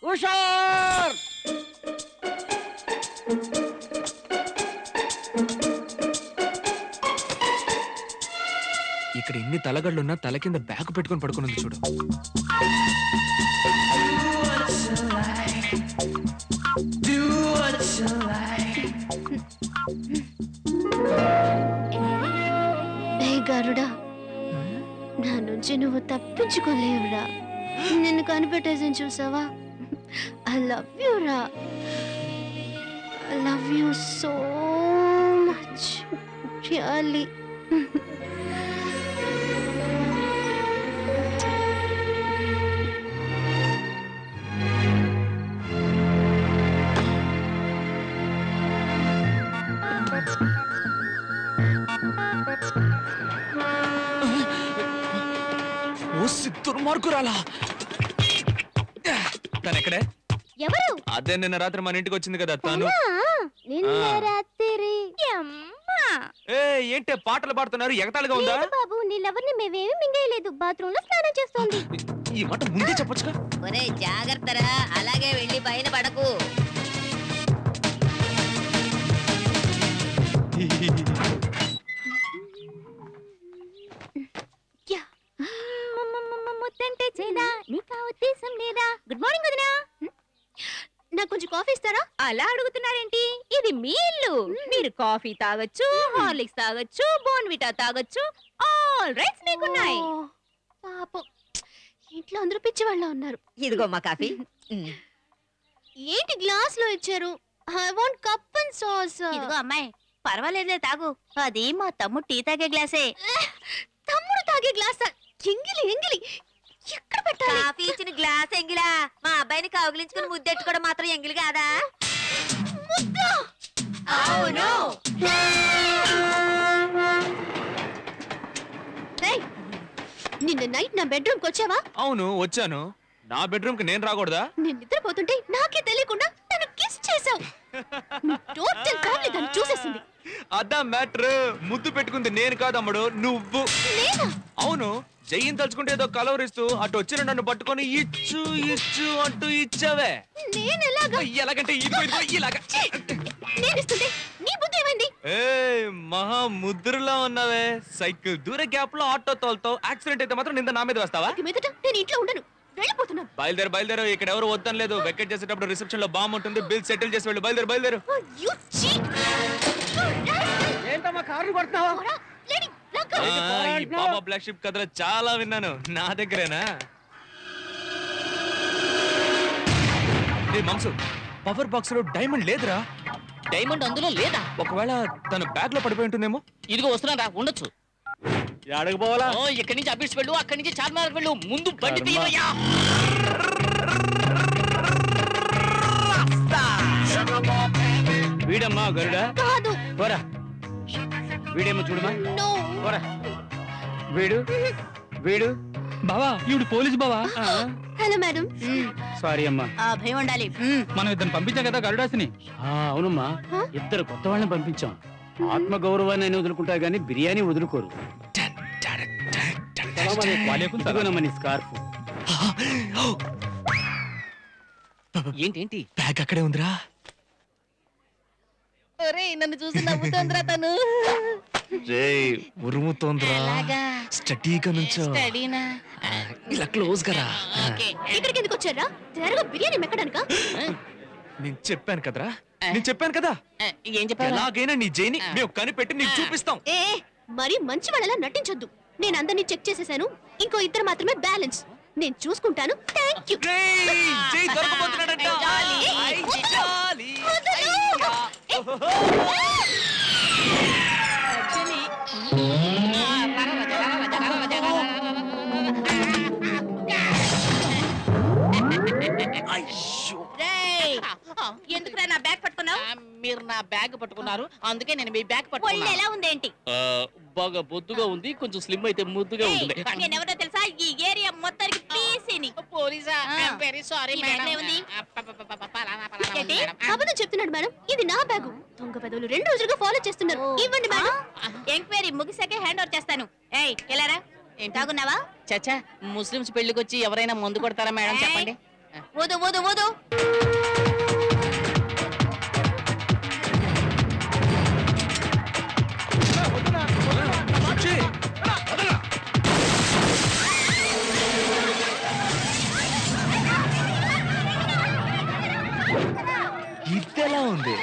హుషార్! ఇక్కడ ఎన్ని తలగళ్ళున్నా తల కింద బ్యాగ్ పెట్టుకొని పడుకున్నది చూడు. గరుడా, నా నుంచి నువ్వు తప్పించుకోలేవురా. నిన్ను కనిపెట్టేసి చూసావా? ఐ లవ్ యూ రా. I love you so much, really. దుర్మార్గురాలా! తను ఎక్కడే? ఎవరు? అదే నిన్న రాత్రి మన ఇంటికి వచ్చింది కదా తను. ఏంటే పాటలు పాడుతున్నారు? ఎగతాళిగా ఉందా? బాబు, నీళ్ళెవరిని మేమేమి మింగేయలేదు. బాత్రూమ్ లో స్నానం చేస్తోంది. ఈ మాట ముందే చెప్పొచ్చుగా. ఒరే జాగ్రత్తరా, అలాగే వెళ్ళి పైన పడకు. ముత్తంటే చేదా, నీకా ఉద్దేశం లేదా? గుడ్ మార్నింగ్ వదినా. నాకు కొంచెం కాఫీ ఇస్తారా? అలా అడుగుతున్నారేంటి? ఇది మీ ఇల్లు. మీరు కాఫీ తాగొచ్చు, హార్లిక్స్ తాగొచ్చు, బోర్న్విటా తాగొచ్చు. ఆల్ రైట్స్ మీకున్నాయి. పాపం, ఇంట్లో అందరూ పిచ్చి వాళ్ళ ఉన్నారు. ఇదిగో మా కాఫీ. ఏంటి గ్లాస్ లో ఇచ్చారు? I want cup and sauce. ఇదిగో అమ్మాయి, పర్వాలేదులే తాగు. అది మా తమ్ముడు టీ తాగే గ్లాసే. తమ్ముడు తాగే గ్లాస్? ఎంగిలి ఎంగిలి, ఎక్కడ పెట్టాలి? కాఫీ ఇచ్చిన గ్లాస్ ఎంగిలా? మా అబ్బాయిని కౌగిలించుకుని ముద్దెట్టుకోవడం మాత్రం ఎంగిలి కాదా? అవును. నిన్న నైట్ నా బెడ్రూమ్ కి వచ్చావా? అవును వచ్చాను. నా బెడ్రూమ్ కి నేను రాకూడదా? నేను నిద్రపోతుంటే నాకే తెలియకుండా నన్ను కిస్ చేసావు. టోటల్ ఫ్యామిలీ దాన్ని చూసేసింది. అదా మ్యాటర్. ముద్దు పెట్టుకుంది నేను కాదమ్మడు, నువ్వు. అవును, జయ్యిని తలుచుకుంటే ఏదో కలవరిస్తూ అటు వచ్చిన నన్ను పట్టుకొని ఇచ్చు ఇచ్చు అంటూ ఇచ్చావే. ఎలాగంటే మహా ముద్రలా ఉన్నావే. సైకిల్ దూరే గ్యాప్ లో ఆటో తోలుతావు. యాక్సిడెంట్ అయితే మాత్రం నింద నా మీద వేస్తావా? నేను ఇంట్లో ఉండను, వెళ్ళిపోతున్నాను. బయలుదేరు బయలుదేరు. ఇక్కడ ఎవరు వద్దని లేదు. వెకెట్ చేసేటప్పుడు రిసెప్షన్ లో బాంబు ఉంటుంది. బిల్ సెటిల్ చేసి వెళ్ళు. బయలుదేరు బయలుదేరు. ఏంటమ్మా కార్లు కొడుతున్నావా? ఈ బాబా బ్లాక్ షిప్ కథలో చాలా విన్నాను. నా దగ్గరేనా? మంసు, పవర్ బాక్స్ లో డైమండ్ లేదురా. డైమండ్ అందులో లేదా? ఒకవేళ తన బ్యాగ్ లో పడిపోయి ఉంటుందేమో. ఇదిగో వస్తున్నా, ఉండొచ్చు. అడగపోవాలా? ఇక్కడి నుంచి అబిడ్స్ వెళ్ళు, అక్కడి నుంచి చార్మినార్ వెళ్ళు. ముందు బండి తీయవయ్యా. వీడమ్మా గరుడా? కాదు. పోరా. వీడేమో చూడమా. పోరా. వీడు వీడు బావా, ఈవిడు పోలీసు బావా. Hello madam. సారీ అమ్మా. భయం ఉండాలి. మనం ఇద్దరు పంపించాం కదా గరుడాసిని. అవునమ్మా, ఇద్దరు కొత్త వాళ్ళని పంపించాం. ఆత్మ గౌరవాన్ని వదులుకుంటారు కానీ బిర్యానీ వదులుకోరు. స్కార్ఫ్ ఏంటి? బ్యాగ్ అక్కడే ఉందిరా. నన్ను చూసి నవ్వుతోందిరా తను. ఉరుముతోందిరా. స్టడీగా నుంచో. ఇలా క్లోజ్ గా. ఇక్కడికి ఎందుకు వచ్చారా? త్వరగా బిర్యానీ మెక్కడానికా? నేను చెప్పాను కదరా, నేను చెప్పాను కదా. ఏం చెప్పావు? ఎలాగైనా నీ జైని మేము కనిపెట్టి నీకు చూపిస్తాం. మరి మంచి వాళ్ళలా నటించొద్దు. నేను అందరినీ చెక్ చేసేసాను. ఇంకో ఇద్దరు మాత్రమే బ్యాలెన్స్. నేను చూసుకుంటాను. Thank you. జై దొరకబోతున్నాడంట. ఎందుకు నా బ్యాగ్ పట్టుకున్నావు? మీరు నా బ్యాగ్ పట్టుకున్నారు, అందుకే నేను మీ బ్యాగ్ పట్టుకున్నా. ఎలా ఉందేంటి? బాగా బొద్దుగా ఉంది, కొంచెం స్లిమ్ అయితే ముద్దుగా ఉంటుంది. నేనెవరో తెలుసా? ఈ ఏరియా మొత్తానికి పీసీని. పోలీసా? Very sorry madam. అబద్ధం చెప్తున్నాడు మేడం. ఇది నా బ్యాగు. దొంగ పెదవులు 2 రోజులుగా ఫాలో చేస్తున్నారు. ఇవ్వండి మేడం. ఎంక్వైరీ ముగిసాకే హ్యాండ్ ఓవర్ చేస్తాను. ఎలారా? తాగున్నావా? చచ్చా, ముస్లిమ్స్ పెళ్లికి వచ్చి ఎవరైనా మందు కొడతారా మేడం? చెప్పండి. ఊదు ఊదు ఊదు. ఇదెలా ఉంది?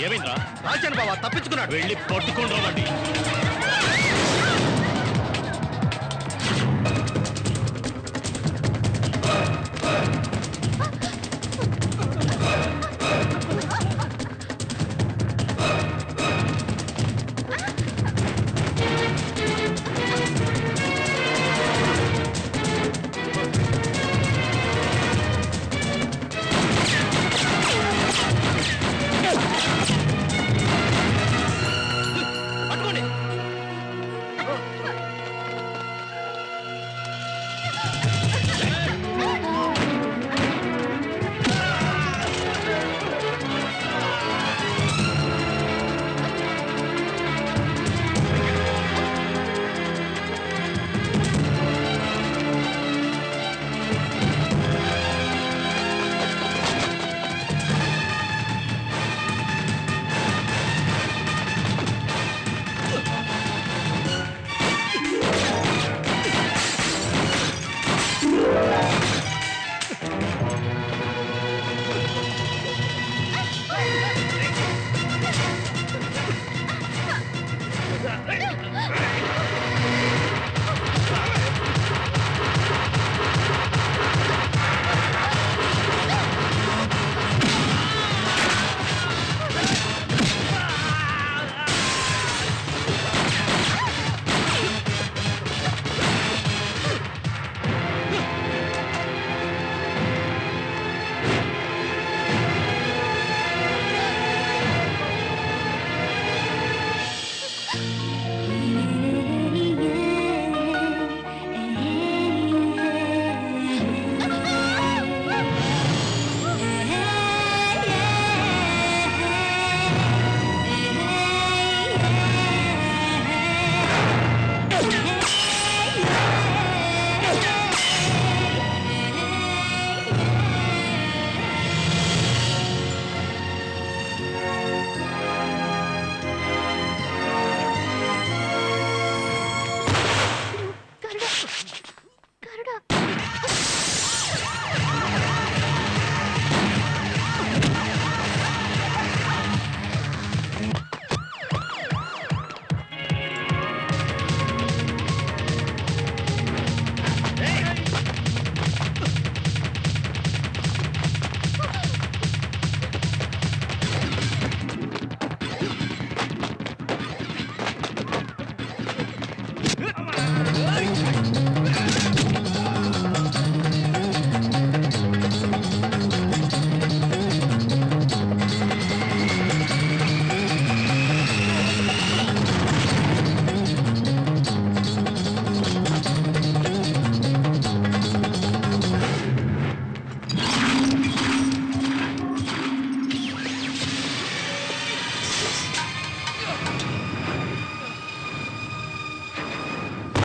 ఏమైందా? రాజాను బాబా తప్పించుకున్నాడు. వెళ్ళి పట్టుకొని రావండి.